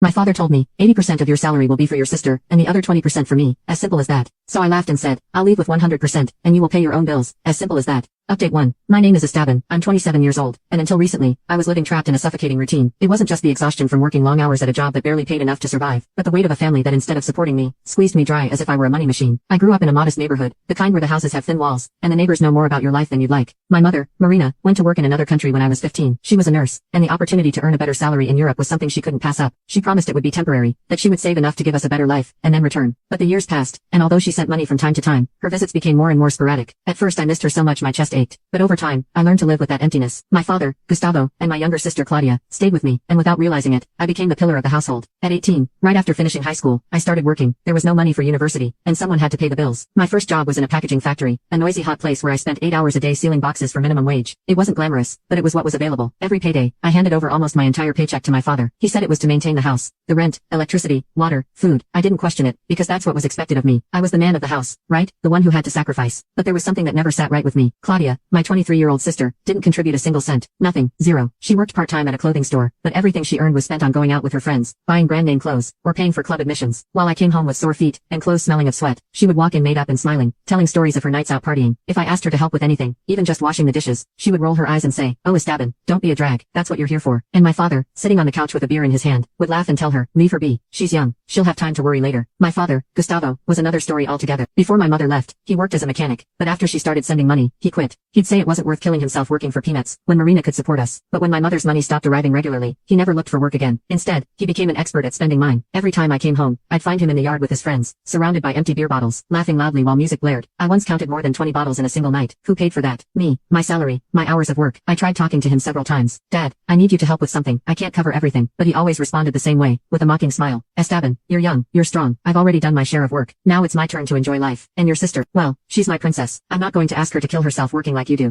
My father told me, 80% of your salary will be for your sister, and the other 20% for me, as simple as that. So I laughed and said, I'll leave with 100%, and you will pay your own bills, as simple as that. Update 1. My name is Esteban. I'm 27 years old, and until recently, I was living trapped in a suffocating routine. It wasn't just the exhaustion from working long hours at a job that barely paid enough to survive, but the weight of a family that instead of supporting me, squeezed me dry as if I were a money machine. I grew up in a modest neighborhood, the kind where the houses have thin walls, and the neighbors know more about your life than you'd like. My mother, Marina, went to work in another country when I was 15. She was a nurse, and the opportunity to earn a better salary in Europe was something she couldn't pass up. She promised it would be temporary, that she would save enough to give us a better life, and then return. But the years passed, and although she sent money from time to time, her visits became more and more sporadic. At first I missed her so much my chest ached, but over time, I learned to live with that emptiness. My father, Gustavo, and my younger sister Claudia, stayed with me, and without realizing it, I became the pillar of the household. At 18, right after finishing high school, I started working. There was no money for university, and someone had to pay the bills. My first job was in a packaging factory, a noisy hot place where I spent 8 hours a day sealing boxes for minimum wage. It wasn't glamorous, but it was what was available. Every payday, I handed over almost my entire paycheck to my father. He said it was to maintain the house, the rent, electricity, water, food. I didn't question it, because that's what was expected of me. I was the man of the house, right? The one who had to sacrifice. But there was something that never sat right with me. Claudia, my 23-year-old sister, didn't contribute a single cent. Nothing. Zero. She worked part-time at a clothing store, but everything she earned was spent on going out with her friends, buying brand-name clothes, or paying for club admissions. While I came home with sore feet, and clothes smelling of sweat, she would walk in made up and smiling, telling stories of her nights out partying. If I asked her to help with anything, even just washing the dishes, she would roll her eyes and say, "Oh Esteban, don't be a drag, that's what you're here for." And my father, sitting on the couch with a beer in his hand, would laugh and tell her, "Leave her be. She's young. She'll have time to worry later." My father, Gustavo, was another story altogether. Before my mother left, he worked as a mechanic, but after she started sending money, he quit. He'd say it wasn't worth killing himself working for peanuts, when Marina could support us. But when my mother's money stopped arriving regularly, he never looked for work again. Instead, he became an expert at spending mine. Every time I came home, I'd find him in the yard with his friends, surrounded by empty beer bottles, laughing loudly while music blared. I once counted more than 20 bottles in a single night. Who paid for that? Me. My salary. My hours of work. I tried talking to him several times. "Dad, I need you to help with something. I can't cover everything." But he always responded the same way, with a mocking smile. "Esteban, you're young, you're strong. I've already done my share of work. Now it's my turn to enjoy life. And your sister, well, she's my princess. I'm not going to ask her to kill herself working like you do."